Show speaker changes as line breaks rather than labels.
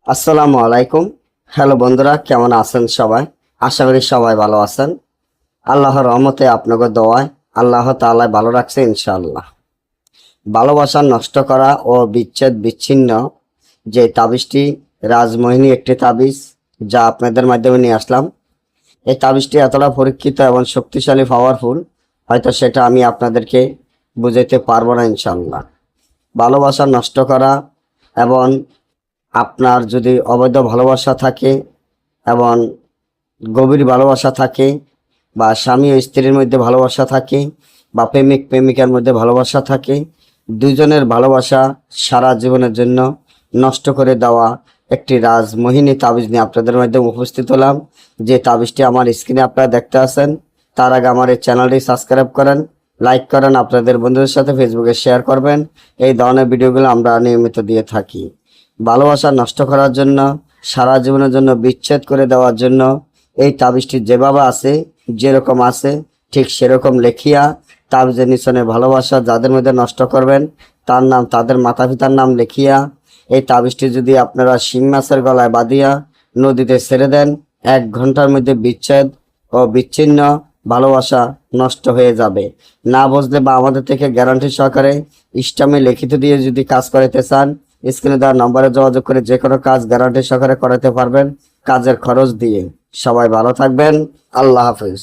আসসালামু আলাইকুম। হ্যালো বন্ধুরা, কেমন আছেন সবাই? আশা করি সবাই ভালো আছেন। আল্লাহর রহমতে আপনাকে দোয়ায় আল্লাহ তাআলা ভালো রাখছে ইনশাআল্লাহ। ভালোবাসা নষ্ট করা ও বিচ্ছেদ বিচ্ছিন্ন যে তাবিজটি রাজমোহিনী একটি তাবিজ, যা আপনাদের মাধ্যমে নিয়ে আসলাম। এই তাবিজটি এতটা পরীক্ষিত এবং শক্তিশালী পাওয়ারফুল, হয়তো সেটা আমি আপনাদেরকে বুঝাইতে পারবো না ইনশাআল্লাহ। ভালোবাসা নষ্ট করা এবং আপনার যদি অবৈধ ভালোবাসা থাকে এবং গভীর ভালোবাসা থাকে, বা স্বামী ও স্ত্রীর মধ্যে ভালোবাসা থাকে, বা প্রেমিক প্রেমিকার মধ্যে ভালোবাসা থাকে, দুজনের ভালোবাসা সারা জীবনের জন্য নষ্ট করে দেওয়া একটি রাজমোহিনী তাবিজ নিয়ে আপনাদের মাধ্যমে উপস্থিত হলাম। যে তাবিজটি আমার স্ক্রিনে আপনারা দেখতে আছেন। তার আগে আমার এই চ্যানেলটি সাবস্ক্রাইব করেন, লাইক করেন, আপনাদের বন্ধুদের সাথে ফেসবুকে শেয়ার করবেন। এই ধরনের ভিডিওগুলো আমরা নিয়মিত দিয়ে থাকি। ভালোবাসা নষ্ট করার জন্য, সারা জীবনের জন্য বিচ্ছেদ করে দেওয়ার জন্য এই তাবিজটি যেভাবে আছে, যেরকম আছে ঠিক সেরকম লেখিয়া তাবিজের নিচনে ভালোবাসা যাদের মধ্যে নষ্ট করবেন তার নাম, তাদের মাতা পিতার নাম লেখিয়া এই তাবিজটি যদি আপনারা শিং মাছের গলায় বাঁধিয়া নদীতে ছেড়ে দেন, 1 ঘন্টার মধ্যে বিচ্ছেদ ও বিচ্ছিন্ন ভালোবাসা নষ্ট হয়ে যাবে। না বুঝলে বা আমাদের থেকে গ্যারান্টি সহকারে ইসলামে লিখিত দিয়ে যদি কাজ করাতে চান, স্ক্রিনে দেওয়া নম্বরে যোগাযোগ করে যে কোনো কাজ গ্যারান্টি সহকারে করাতে পারবেন, কাজের খরচ দিয়ে। সবাই ভালো থাকবেন। আল্লাহ হাফেজ।